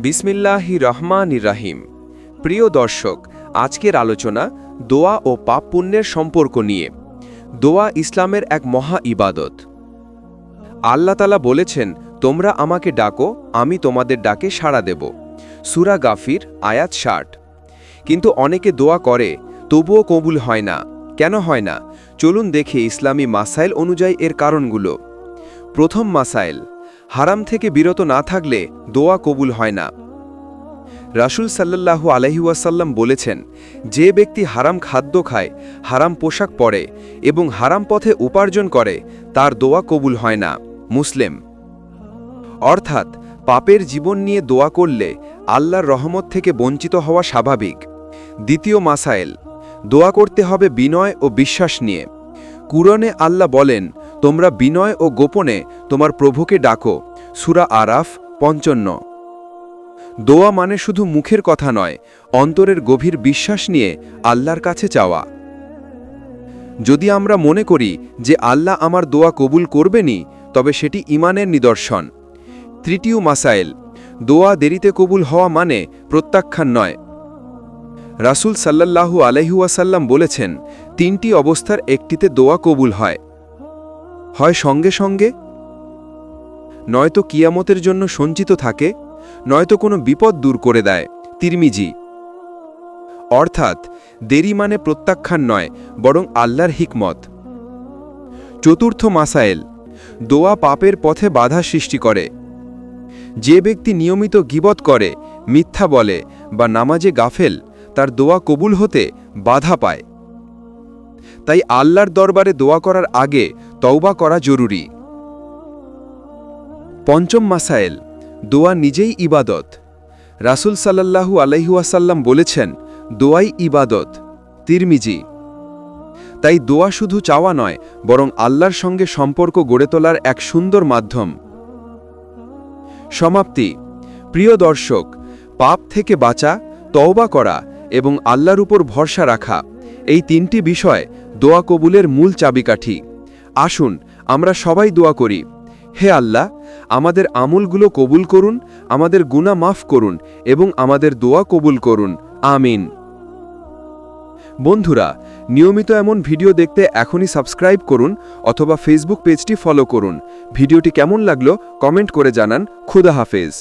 বিসমিল্লাহির রহমানির রহিম। প্রিয় দর্শক, আজকের আলোচনা দোয়া ও পাপ পুণ্যের সম্পর্ক নিয়ে। দোয়া ইসলামের এক মহা ইবাদত। আল্লাহ তাআলা বলেছেন, তোমরা আমাকে ডাকো, আমি তোমাদের ডাকে সাড়া দেব। সূরা গাফির আয়াত ৬০। কিন্তু অনেকে দোয়া করে, তবুও কবুল হয় না। কেন হয় না? চলুন দেখে ইসলামী মাসাইল অনুযায়ী এর কারণগুলো। প্রথম মাসাইল, হারাম থেকে বিরত না থাকলে দোয়া কবুল হয় না। রাসূল সাল্লাল্লাহু আলাইহি ওয়াসাল্লাম বলেছেন, যে ব্যক্তি হারাম খাদ্য খায়, হারাম পোশাক পরে এবং হারাম পথে উপার্জন করে, তার দোয়া কবুল হয় না। মুসলিম। অর্থাৎ পাপের জীবন নিয়ে দোয়া করলে আল্লাহর রহমত থেকে বঞ্চিত হওয়া স্বাভাবিক। দ্বিতীয় মাসাইল, দোয়া করতে হবে বিনয় ও বিশ্বাস নিয়ে। কুরআনে আল্লাহ বলেন, তোমরা বিনয় ও গোপনে তোমার প্রভুকে ডাকো। সূরা আরাফ ৫৫। দোয়া মানে শুধু মুখের কথা নয়, অন্তরের গভীর বিশ্বাস নিয়ে আল্লাহর কাছে চাওয়া। যদি আমরা মনে করি যে আল্লাহ আমার দোয়া কবুল করবেনই, তবে সেটি ঈমানের নিদর্শন। তৃতীয় মাসাইল, দোয়া দেরিতে কবুল হওয়া মানে প্রত্যাখ্যান নয়। রাসূল সাল্লাল্লাহু আলাইহি ওয়াসাল্লাম বলেছেন, তিনটি অবস্থার একটিতে দোয়া কবুল হয় সঙ্গে সঙ্গে, নয়তো কিয়ামতের জন্য সঞ্চিত থাকে, নয়তো কোনো বিপদ দূর করে দেয়। তিরমিজি। অর্থাৎ দেরি মানে প্রত্যাখ্যান নয়, বরং আল্লাহর হিকমত। চতুর্থ মাসাইল, দোয়া পাপের পথে বাধা সৃষ্টি করে। যে ব্যক্তি নিয়মিত গীবত করে, মিথ্যা বলে বা নামাজে গাফেল, তার দোয়া কবুল হতে বাধা পায়। তাই আল্লাহর দরবারে দোয়া করার আগে তওবা করা জরুরি। পঞ্চম মাসাইল, দোয়া নিজেই ইবাদত। রাসূল সাল্লাল্লাহু আলাইহি ওয়াসাল্লাম বলেছেন, দোয়াই ইবাদত। তিরমিজি। তাই দোয়া শুধু চাওয়া নয়, বরং আল্লাহর সঙ্গে সম্পর্ক গড়ে তোলার এক সুন্দর মাধ্যম। সমাপ্তি। প্রিয় দর্শক, পাপ থেকে বাঁচা, তওবা করা এবং আল্লাহর উপর ভরসা রাখা, এই তিনটি বিষয় দোয়া কবুলের মূল চাবিকাঠি। আসুন আমরা সবাই দোয়া করি, হে আল্লাহ, আমাদের আমলগুলো কবুল করুন, আমাদের গুনাহ মাফ করুন এবং আমাদের দোয়া কবুল করুন। আমিন। বন্ধুরা, নিয়মিত এমন ভিডিও দেখতে এখনই সাবস্ক্রাইব করুন অথবা ফেসবুক পেজটি ফলো করুন। ভিডিওটি কেমন লাগলো কমেন্ট করে জানান। খুদা হাফেজ।